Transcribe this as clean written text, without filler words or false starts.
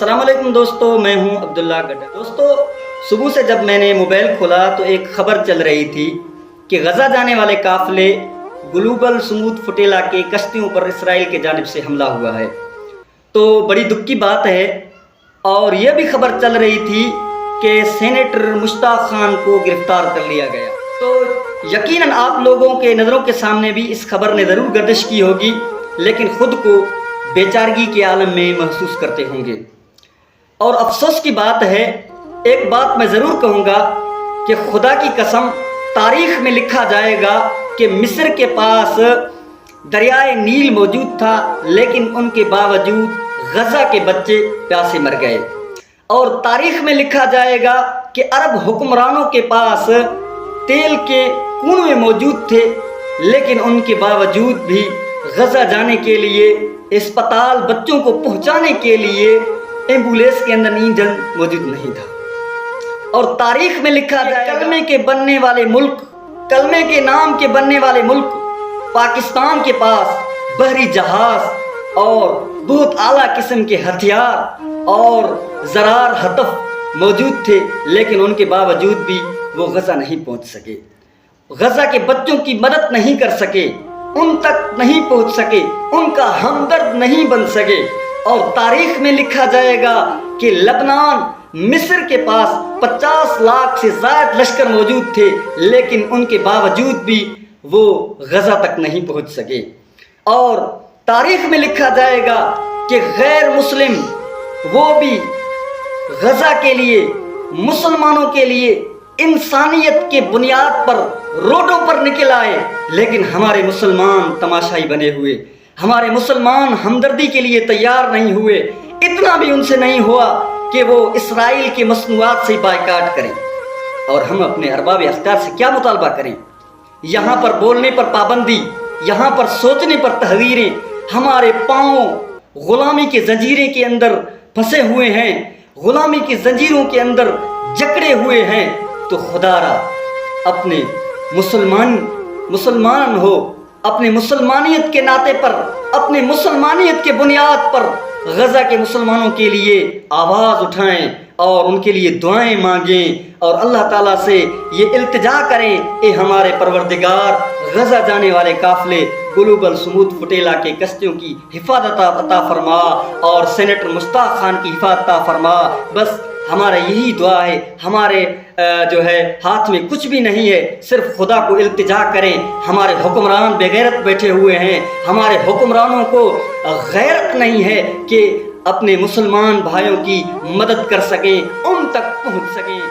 अस्सलाम वालेकुम दोस्तों, मैं हूं अब्दुल्ला गड्ढा। दोस्तों, सुबह से जब मैंने मोबाइल खोला तो एक खबर चल रही थी कि गज़ा जाने वाले काफ़िले ग्लोबल स्मूथ फुटेला के कश्तियों पर इसराइल की जानिब से हमला हुआ है। तो बड़ी दुख की बात है। और यह भी खबर चल रही थी कि सेनेटर मुश्ताक खान को गिरफ्तार कर लिया गया। तो यकीनन आप लोगों के नज़रों के सामने भी इस खबर ने ज़रूर गर्दिश की होगी, लेकिन ख़ुद को बेचारगी के आलम में महसूस करते होंगे। और अफसोस की बात है, एक बात मैं ज़रूर कहूँगा कि खुदा की कसम तारीख़ में लिखा जाएगा कि मिस्र के पास दरियाए नील मौजूद था, लेकिन उनके बावजूद गज़ा के बच्चे प्यासे मर गए। और तारीख़ में लिखा जाएगा कि अरब हुक्मरानों के पास तेल के कुएं मौजूद थे, लेकिन उनके बावजूद भी गज़ा जाने के लिए, अस्पताल बच्चों को पहुंचाने के लिए एम्बुलेंस के अंदर ईंधन मौजूद नहीं था। और तारीख में लिखा जाएगा कलमे के बनने वाले मुल्क, कलमे के नाम के बनने वाले मुल्क पाकिस्तान के पास बहरी जहाज और बहुत आला किस्म के हथियार और ज़रार हतफ मौजूद थे, लेकिन उनके बावजूद भी वो गज़ा नहीं पहुंच सके, गज़ा के बच्चों की मदद नहीं कर सके, उन तक नहीं पहुंच सके, उनका हमदर्द नहीं बन सके। और तारीख में लिखा जाएगा कि लबनान, मिस्र के पास 50 लाख से ज़्यादा लश्कर मौजूद थे, लेकिन उनके बावजूद भी वो गज़ा तक नहीं पहुंच सके। और तारीख में लिखा जाएगा कि गैर मुस्लिम वो भी गज़ा के लिए, मुसलमानों के लिए इंसानियत के बुनियाद पर रोडों पर निकल आए, लेकिन हमारे मुसलमान तमाशाई बने हुए, हमारे मुसलमान हमदर्दी के लिए तैयार नहीं हुए। इतना भी उनसे नहीं हुआ कि वो इसराइल के मसनूआत से बायकाट करें। और हम अपने अरबाब अख्तियार से क्या मुतालबा करें? यहाँ पर बोलने पर पाबंदी, यहाँ पर सोचने पर तहरीरें, हमारे पाँव ग़ुलामी के जंजीरें के अंदर फंसे हुए हैं, ग़ुलामी की जंजीरों के अंदर जकड़े हुए हैं। तो खुदारा अपने मुसलमान हो, अपने मुसलमानियत के नाते पर, अपने मुसलमानियत के बुनियाद पर गज़ा के मुसलमानों के लिए आवाज़ उठाएं और उनके लिए दुआएं मांगें और अल्लाह ताला से ये इल्तिजा करें, ए हमारे परवरदिगार, गज़ा जाने वाले काफ़िले ग्लोबल स्मूथ फुटेला के कश्तियों की हिफाजत अता फरमा और सेनेटर मुश्ताक खान की हिफाजत अता फरमा। बस हमारा यही दुआ है। हमारे जो है हाथ में कुछ भी नहीं है, सिर्फ खुदा को इल्तिजा करें। हमारे हुक्मरान बेगैरत बैठे हुए हैं, हमारे हुक्मरानों को गैरत नहीं है कि अपने मुसलमान भाइयों की मदद कर सकें, उन तक पहुंच सकें।